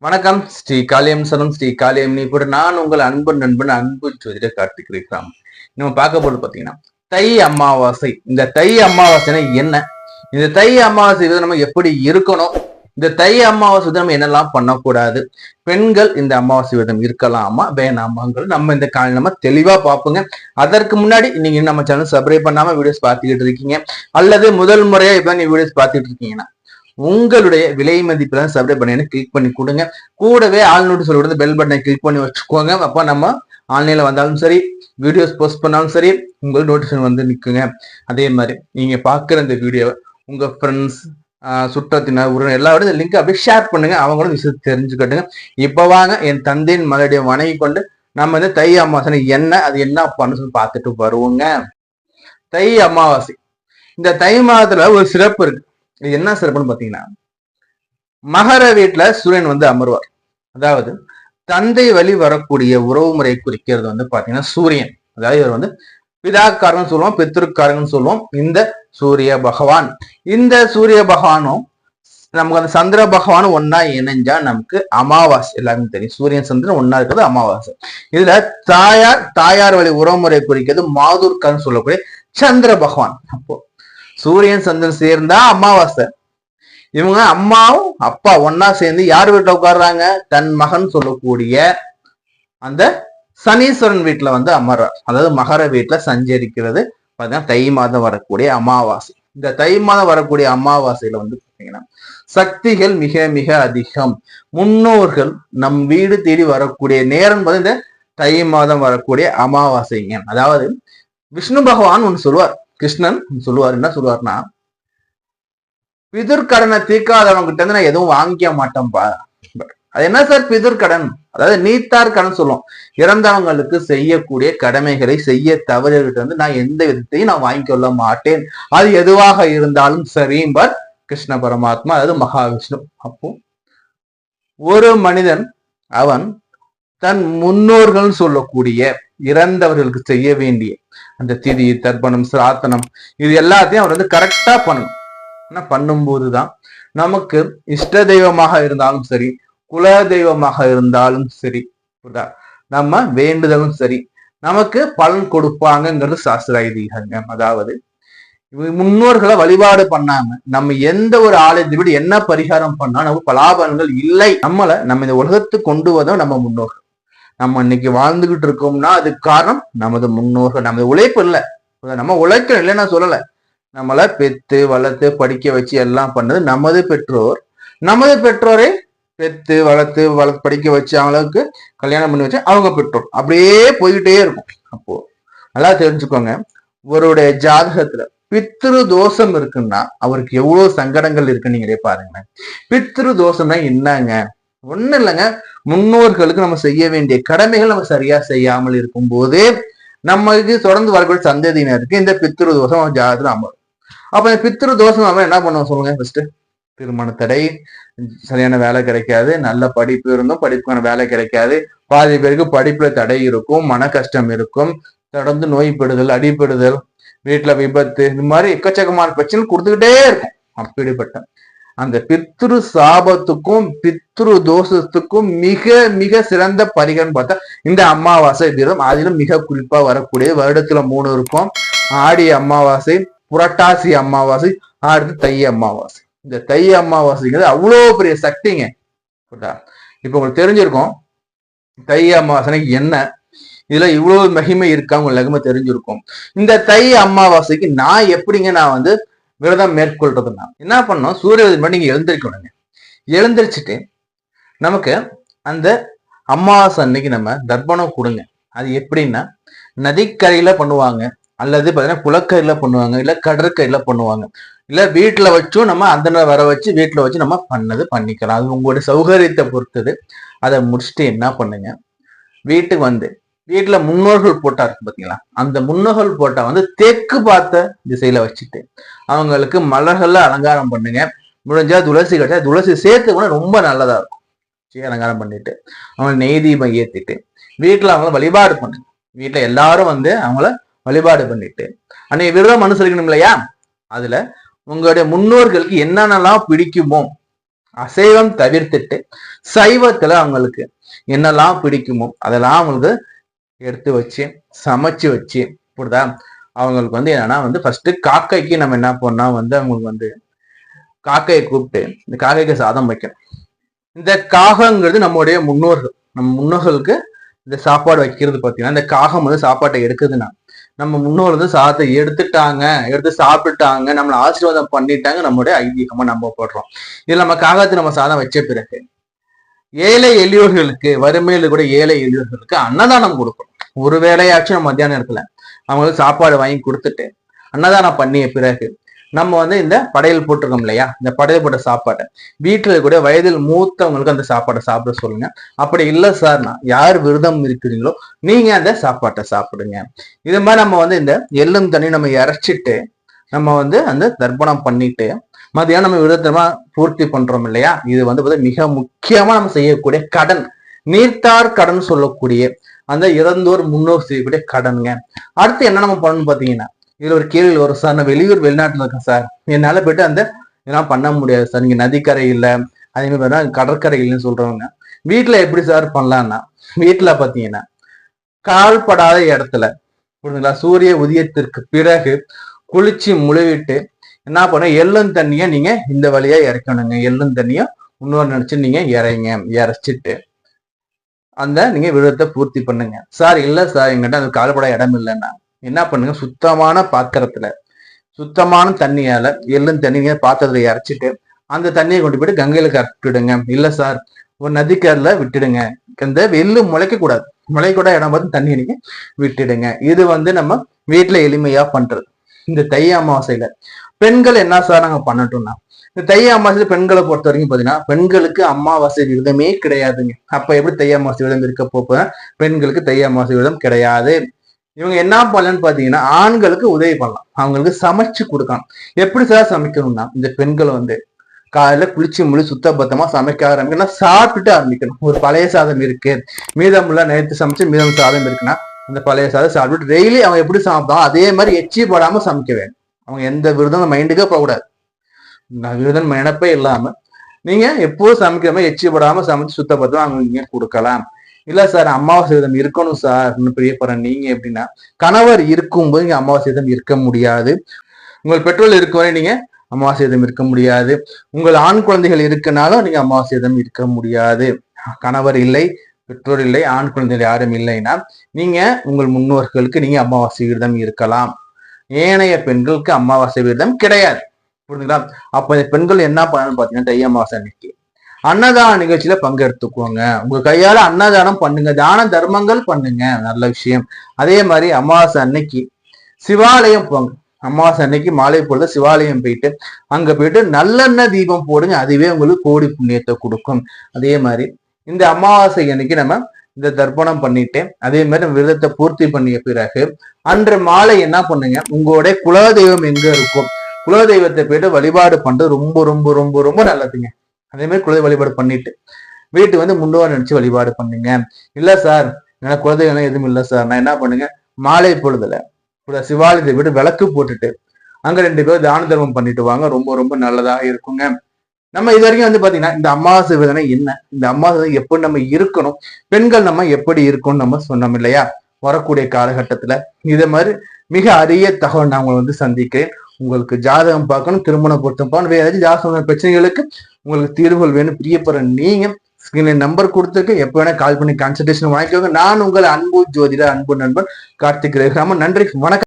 வணக்கம். ஸ்ரீ காளியம் சனம் ஸ்ரீ காளியம் நீ கூட நான் உங்கள் அன்பு நண்பன் அன்பு ஜோதிடர் கார்த்திக் இருக்கிறான். நம்ம பார்க்க போது பாத்தீங்கன்னா தை அமாவாசை. இந்த தை அமாவாசைனா என்ன? இந்த தை அமாவாசை நம்ம எப்படி இருக்கணும்? இந்த தை அமாவாசை நம்ம என்னெல்லாம் பண்ணக்கூடாது? பெண்கள் இந்த அமாவாசை விரதம் இருக்கலாமா வேணாமாங்கிறது நம்ம இந்த காலையில் நம்ம தெளிவா பார்ப்போங்க. அதற்கு முன்னாடி நீங்க நம்ம சேனல் சப்ஸ்கிரைப் பண்ணாம வீடியோஸ் பார்த்துக்கிட்டு இருக்கீங்க, அல்லது முதல் முறையா இப்ப நீ வீடியோஸ் பார்த்துட்டு இருக்கீங்கன்னா உங்களுடைய விலை மதிப்புல சப்ஸ்கிரைப் பண்ணி கிளிக் பண்ணி கொடுங்க. கூடவே ஆல் நோட்டிஸ் சொல்றது பெல் பட்டனை கிளிக் பண்ணி வச்சுக்கோங்க. அப்ப நம்ம ஆன்லைன்ல வந்தாலும் சரி, வீடியோஸ் போஸ்ட் பண்ணாலும் சரி, உங்களுக்கு நோட்டிபிகேஷன் வந்து நிற்குங்க. அதே மாதிரி நீங்க பாக்குற இந்த வீடியோ உங்க ஃப்ரெண்ட்ஸ், சுற்றத்தினர், உறவினர் எல்லாரோட இந்த லிங்க் அப்படியே ஷேர் பண்ணுங்க. அவங்களும் விஷயத்தை தெரிஞ்சுக்கட்டுங்க. இப்ப வாங்க என் தந்தையின் மகளுடைய வணங்கி கொண்டு நம்ம இந்த தை அமாவாசை என்ன, அது என்ன பண்ணு பார்த்துட்டு வருவோங்க. தை அமாவாசை, இந்த தை மாதத்துல ஒரு சிறப்பு இருக்கு. இது என்ன சிறப்புன்னு பாத்தீங்கன்னா, மகர வீட்டுல சூரியன் வந்து அமர்வார். அதாவது தந்தை வழி வரக்கூடிய உறவு முறையை குறிக்கிறது வந்து பாத்தீங்கன்னா சூரியன். அதாவது இவர் வந்து பிதாக்காரன் சொல்லுவோம், பித்ருக்காரன் சொல்லுவோம். இந்த சூரிய பகவான், இந்த சூரிய பகவானும் நமக்கு அந்த சந்திர பகவானும் ஒன்னா இணைஞ்சா நமக்கு அமாவாசை. எல்லாருக்கும் தெரியும், சூரியன் சந்திரன் ஒன்னா இருக்கிறது அமாவாசை. இதுல தாயார் வழி உறவுமுறை குறிக்கிறது மாதுர்கான்னு சொல்லக்கூடிய சந்திர பகவான். அப்போ சூரியன் சந்திரன் சேர்ந்தா அமாவாசை. இவங்க அம்மாவும் அப்பா ஒன்னா சேர்ந்து யார் வீட்டுல உட்கார்றாங்க? தன் மகன் சொல்லக்கூடிய அந்த சனீஸ்வரன் வீட்டுல வந்து அமர்றார். அதாவது மகர வீட்டுல சஞ்சரிக்கிறது பார்த்தீங்கன்னா தை மாதம் வரக்கூடிய அமாவாசை. இந்த தை மாதம் வரக்கூடிய அமாவாசையில வந்து பாத்தீங்கன்னா சக்திகள் மிக மிக அதிகம். முன்னோர்கள் நம் வீடு தேடி வரக்கூடிய நேரம் வந்து இந்த தை மாதம் வரக்கூடிய அமாவாசைங்க. அதாவது விஷ்ணு பகவான் ஒன்று சொல்லுவார், கிருஷ்ணன் சொல்லுவார். என்ன சொல்லுவார்னா, பிதுர்கடனை தீர்க்காதவங்க கிட்ட இருந்து நான் எதுவும் வாங்கிக்க மாட்டேன்பா. அது என்ன சார் பிதுர்கடன்? அதாவது நீத்தார் கடன் சொல்லுவோம். இறந்தவங்களுக்கு செய்யக்கூடிய கடமைகளை செய்ய தவறுகிட்ட வந்து நான் எந்த விதத்தையும் நான் வாங்கிக்கொள்ள மாட்டேன், அது எதுவாக இருந்தாலும் சரிம்பார் கிருஷ்ண பரமாத்மா, அதாவது மகாவிஷ்ணு. அப்போ ஒரு மனிதன் அவன் தன் முன்னோர்கள் சொல்லக்கூடிய இறந்தவர்களுக்கு செய்ய வேண்டிய அந்த திதி, தர்ப்பணம், சிராத்தனம் இது எல்லாத்தையும் அவர் வந்து கரெக்டா பண்ணணும். பண்ணும்போதுதான் நமக்கு இஷ்ட தெய்வமாக இருந்தாலும் சரி, குல தெய்வமாக இருந்தாலும் சரி, நம்ம வேண்டுதலும் சரி, நமக்கு பலன் கொடுப்பாங்கிறது சாஸ்திர ஐதீகங்க. அதாவது முன்னோர்களை வழிபாடு பண்ணாம நம்ம எந்த ஒரு ஆலயத்தை விட என்ன பரிகாரம் பண்ணா நமக்கு பலாபலன்கள் இல்லை. நம்ம இந்த உலகத்துக்கு கொண்டு வந்தோம் நம்ம முன்னோர்கள். நம்ம இன்னைக்கு வாழ்ந்துகிட்டு இருக்கோம்னா அதுக்கு காரணம் நமது முன்னோர்கள். நமது உழைப்பு இல்லை, நம்ம உழைக்கணும் இல்லை நான் சொல்லலை. நம்மளை பெத்து வளர்த்து படிக்க வச்சு எல்லாம் பண்ணது நமது பெற்றோர். நமது பெற்றோரை பெத்து வளர்த்து படிக்க வச்சு அவங்களுக்கு கல்யாணம் பண்ணி வச்சு அவங்க பெற்றோர். அப்படியே போய்கிட்டே இருக்கும். அப்போ நல்லா தெரிஞ்சுக்கோங்க, ஒருடைய ஜாதகத்துல பித்ரு தோஷம் இருக்குன்னா அவருக்கு எவ்வளவு சங்கடங்கள் இருக்குன்னு நீங்களே பாருங்க. பித்ரு தோஷம்னா என்னங்க? ஒண்ணு இல்லைங்க, முன்னோர்களுக்கு நம்ம செய்ய வேண்டிய கடமைகள் நம்ம சரியா செய்யாமல் இருக்கும் போது நமக்கு தொடர்ந்து வரக்கூடிய சந்ததியினருக்கு இந்த பித்ரு தோஷம் ஜாதகத்துல அமரும். அப்ப இந்த பித்ரு தோஷம் அவன் என்ன பண்ணுவோம் சொல்லுங்க? ஃபர்ஸ்ட் திருமண தடை, சரியான வேலை கிடைக்காது, நல்ல படிப்பு இருந்தும் படிப்புக்கான வேலை கிடைக்காது, பாதி பேருக்கு படிப்புல தடை இருக்கும், மன கஷ்டம் இருக்கும், தொடர்ந்து நோய்படுதல், அடிபடுதல், வீட்டுல விபத்து, இந்த மாதிரி எக்கச்சக்கமான பிரச்சனை கொடுத்துக்கிட்டே இருக்கும். அப்படிப்பட்ட அந்த பித்ரு சாபத்துக்கும் பித்ரு தோஷத்துக்கும் மிக மிக சிறந்த பரிகாரம் பார்த்தா இந்த அமாவாசை விரதம். அதிலும் மிக குறிப்பா வரக்கூடிய வருடத்துல 3 இருக்கும். ஆடி அமாவாசை, புரட்டாசி அமாவாசை, அடுத்து தை அமாவாசை. இந்த தை அமாவாசைங்கிறது அவ்வளோ பெரிய சக்திங்க. இப்ப உங்களுக்கு தெரிஞ்சிருக்கும் தை அமாவாசை என்ன, இதுல இவ்வளவு மகிமை இருக்கா உங்களுக்கு தெரிஞ்சிருக்கும். இந்த தை அமாவாசைக்கு நான் எப்படிங்க நான் வந்து விரதம் மேற்கொள்றதுன்னா என்ன பண்ணோம்? சூரிய உதயம் நீங்க எழுந்திருக்கணுங்க. எழுந்திரிச்சுட்டு நமக்கு அந்த அமாவாசை அன்னைக்கு நம்ம தர்ப்பணம் கொடுங்க. அது எப்படின்னா நதிக்கரையில பண்ணுவாங்க, அல்லது பாத்தீங்கன்னா குளக்கரையில பண்ணுவாங்க, இல்ல கடற்கரையில பண்ணுவாங்க, இல்ல வீட்டுல வச்சும் நம்ம அந்த வர வச்சு வீட்டுல வச்சு நம்ம பண்ணிக்கலாம். அது உங்களுடைய சௌகரியத்தை பொறுத்தது. அதை முடிச்சுட்டு என்ன பண்ணுங்க, வீட்டுக்கு வந்து வீட்டுல முன்னோர்கள் போட்டா இருக்கு பாத்தீங்களா, அந்த முன்னோர்கள் போட்டா வந்து தெற்கு பார்த்த திசையில வச்சுட்டு அவங்களுக்கு மலர்கள்ல அலங்காரம் பண்ணுங்க. முடிஞ்சா துளசி கிடைச்சா துளசி சேர்த்து கூட ரொம்ப நல்லதா இருக்கும். அலங்காரம் பண்ணிட்டு அவங்க நெய் தீபம் ஏத்திட்டு வீட்டுல அவங்கள வழிபாடு பண்ணுங்க. வீட்டுல எல்லாரும் வந்து அவங்கள வழிபாடு பண்ணிட்டு அன்னைக்கு விரதம் அனுசரிக்கணும் இல்லையா, அதுல உங்களுடைய முன்னோர்களுக்கு என்னென்னலாம் பிடிக்குமோ அசைவம் தவிர்த்துட்டு சைவத்துல அவங்களுக்கு என்னெல்லாம் பிடிக்குமோ அதெல்லாம் அவங்களுக்கு எடுத்து வச்சு சமைச்சு வச்சு புரியுதா. அவங்களுக்கு வந்து என்னன்னா வந்து ஃபர்ஸ்ட் காக்கைக்கு நம்ம என்ன பண்ணோம் வந்து அவங்களுக்கு வந்து காக்கையை கூப்பிட்டு இந்த காக்கைக்கு சாதம் வைக்கணும். இந்த காகங்கிறது நம்முடைய முன்னோர்கள், நம்ம முன்னோர்களுக்கு இந்த சாப்பாடு வைக்கிறது பார்த்தீங்கன்னா, இந்த காகம் வந்து சாப்பாட்டை எடுக்குதுன்னா நம்ம முன்னோர் வந்து சாதத்தை எடுத்து சாப்பிட்டுட்டாங்க, நம்மளை ஆசீர்வாதம் பண்ணிட்டாங்க, நம்மளுடைய ஐதீகமா நம்பப்படுறோம். இதுல நம்ம காகத்தை நம்ம சாதம் வச்ச பிறகு ஏழை எளியோர்களுக்கு, வறுமையில கூட ஏழை எளியோர்களுக்கு அன்னதானம் கொடுக்கும். ஒரு வேளையாச்சும் நம்ம மத்தியான நேரத்துல அவங்களுக்கு சாப்பாடு வாங்கி கொடுத்துட்டு அன்னதானம் பண்ணிய பிறகு நம்ம வந்து இந்த படையல் போட்டிருக்கோம் இல்லையா, இந்த படையல் போட்ட சாப்பாட்டை வீட்டுல கூட வயதில் மூத்தவங்களுக்கு அந்த சாப்பாட்டை சாப்பிட சொல்லுங்க. அப்படி இல்லை சார்னா யார் விரதம் இருக்கிறீங்களோ நீங்க அந்த சாப்பாட்டை சாப்பிடுங்க. இது மாதிரி நம்ம வந்து இந்த எள்ளும் தண்ணி நம்ம இறைச்சிட்டு நம்ம வந்து அந்த தர்ப்பணம் பண்ணிட்டு மதியானம் நம்ம விரதமா பூர்த்தி பண்றோம் இல்லையா. இது வந்து மிக முக்கியமா நம்ம செய்யக்கூடிய கடன், நீர்த்தார் கடன் சொல்லக்கூடிய அந்த இறந்தோர் முன்னோர் செய்யக்கூடிய கடனுங்க. அடுத்து என்ன நம்ம பண்ணணும்னு பாத்தீங்கன்னா, இதுல ஒரு கேள்வி வரும் சார், நான் வெளிநாட்டுல இருக்கேன் சார், என்னால போயிட்டு அந்த இதெல்லாம் பண்ண முடியாது சார், நீங்க நதிக்கரை இல்லை அதே மாதிரி கடற்கரை இல்லைன்னு சொல்றவங்க வீட்டுல எப்படி சார் பண்ணலாம்னா, வீட்டுல பாத்தீங்கன்னா கால்படாத இடத்துல புரியுதுங்களா, சூரிய உதயத்திற்கு பிறகு குளிச்சு முழுவிட்டு என்ன பண்ண எள்ளும் தண்ணிய நீங்க இந்த வழியா இறக்கணுங்க. எள்ளும் தண்ணிய இன்னொரு நினைச்சு நீங்க இறைச்சிட்டு அந்த நீங்க விரதத்தை பூர்த்தி பண்ணுங்க. சார் இல்ல சார் எங்கிட்ட அது கால்பட இடம் இல்லைன்னா என்ன பண்ணுங்க, சுத்தமான பாத்திரத்துல சுத்தமான தண்ணியால எள்ளும் தண்ணிய பாத்திரத்துல இறைச்சிட்டு அந்த தண்ணியை கொண்டு போயிட்டு கங்கையில கட்டிடுங்க. இல்ல சார் ஒரு நதிக்கரையில விட்டுடுங்க, இந்த எள்ளு முளைக்க கூடாது, முளைக்கூட இடம் பார்த்து தண்ணியை நீங்க விட்டுடுங்க. இது வந்து நம்ம வீட்டுல எளிமையா பண்றது. இந்த தை அமாவாசையில பெண்கள் என்ன சார் நாங்க பண்ணட்டோம்னா, இந்த தை அமாவாசை பெண்களை பொறுத்த வரைக்கும் பாத்தீங்கன்னா பெண்களுக்கு அமாவாசை விரதமே கிடையாதுங்க. அப்ப எப்படி தை அமாவாசை விரதம் இருக்க போக, பெண்களுக்கு தை அமாவாசை விரதம் கிடையாது. இவங்க என்ன பண்ணலன்னு பாத்தீங்கன்னா ஆண்களுக்கு உதவி பண்ணலாம், அவங்களுக்கு சமைச்சு கொடுக்கலாம். எப்படி சார் சமைக்கணும்னா, இந்த பெண்கள் வந்து காலையில குளிச்சு முழு சுத்தபத்தமா சமைக்க ஆரம்பிக்கணும், சாப்பிட்டுட்டு ஆரம்பிக்கணும். ஒரு பழைய சாதம் இருக்கு, மீதமுள்ள நேற்று சமைச்சு மீதம் சாதம் இருக்குன்னா அந்த பழைய சாதம் சாப்பிட்டு டெய்லி அவங்க எப்படி சாப்பிட்டாலும் அதே மாதிரி எச்சி போடாம சமைக்க வேண்டும். அவங்க எந்த விரதம் மைண்டுக்கே போகக்கூடாது, விரதம் நினைப்பே இல்லாம நீங்க எப்போதும் சமைக்கிற மாதிரி எச்சி போடாம சமைச்சு சுத்தபத்தமா அவங்க நீங்க கொடுக்கலாம். இல்ல சார் அமாவாசை விரதம் இருக்கணும் சார் பிரியப்படுற நீங்க எப்படின்னா, கணவர் இருக்கும்போது நீங்க அமாவாசை விரதம் இருக்க முடியாது, உங்கள் பெற்றோர் இருக்கும் வரை நீங்க அமாவாசை விரதம் இருக்க முடியாது, உங்கள் ஆண் குழந்தைகள் இருக்கனாலும் நீங்க அமாவாசை விரதம் இருக்க முடியாது. கணவர் இல்லை, பெற்றோர் இல்லை, ஆண் குழந்தைகள் யாரும் இல்லைன்னா நீங்க உங்கள் முன்னோர்களுக்கு நீங்க அமாவாசை விரதம் இருக்கலாம். ஏனைய பெண்களுக்கு அமாவாசை விரதம் கிடையாது, புரிஞ்சுங்களா. அப்ப இந்த பெண்கள் என்ன பண்ணணும்னு பாத்தீங்கன்னா, தை அமாவாசை அன்னைக்கு அன்னதான நிகழ்ச்சியில பங்கெடுத்துக்குவாங்க. உங்க கையால அன்னதானம் பண்ணுங்க, தான தர்மங்கள் பண்ணுங்க, நல்ல விஷயம். அதே மாதிரி அமாவாசை அன்னைக்கு சிவாலயம் போங்க. அமாவாசை அன்னைக்கு மாலை பொழுது சிவாலயம் போயிட்டு அங்க போயிட்டு நல்லெண்ணெய் தீபம் போடுங்க, அதுவே உங்களுக்கு கோடி புண்ணியத்தை கொடுக்கும். அதே மாதிரி இந்த அமாவாசை அன்னைக்கு நம்ம இந்த தர்ப்பணம் பண்ணிட்டு அதே மாதிரி விரதத்தை பூர்த்தி பண்ணிய பிறகு அன்று மாலை என்ன பண்ணுங்க, உங்களுடைய குலதெய்வம் எங்க இருக்கும் குலதெய்வத்தை போயிட்டு வழிபாடு பண்றது ரொம்ப ரொம்ப ரொம்ப ரொம்ப நல்லதுங்க. அதே மாதிரி குலதெய்வ வழிபாடு பண்ணிட்டு வீட்டு வந்து முன்னோர் நினைச்சு வழிபாடு பண்ணுங்க. இல்ல சார் எனக்கு குலதெய்வம் எதுவும் இல்லை சார், நான் என்ன பண்ணுங்க, மாலை பொழுதுல சிவாலயத்தை போயிட்டு விளக்கு போட்டுட்டு அங்க 2 பேரும் தான தர்மம் பண்ணிட்டு வாங்க, ரொம்ப ரொம்ப நல்லதாக இருக்குங்க. நம்ம இது வரைக்கும் வந்து பாத்தீங்கன்னா இந்த அமாவாசை விரதனை என்ன, இந்த அமாவாசை எப்படி நம்ம இருக்கணும், பெண்கள் நம்ம எப்படி இருக்கணும்னு நம்ம சொன்னோம் இல்லையா. வரக்கூடிய காலகட்டத்துல இதே மாதிரி மிக அரிய தகவல் நான் உங்களை வந்து சந்திக்கிறேன். உங்களுக்கு ஜாதகம் பார்க்கணும், திருமண பொருத்தம் பார்க்கணும், வேற ஏதாச்சும் ஜாதகம் பிரச்சனைகளுக்கு உங்களுக்கு தீர்வுகள் வேணும் பிரியப்படுற நீங்க ஸ்கிரீன்ல நம்பர் கொடுத்துருக்கு, எப்ப வேணா கால் பண்ணி கன்சல்டேஷன் வாங்கிக்கோங்க. நான் உங்கள் அன்பு ஜோதிடர், அன்பு நண்பன் கார்த்திக் ரகுராமன். நன்றி, வணக்கம்.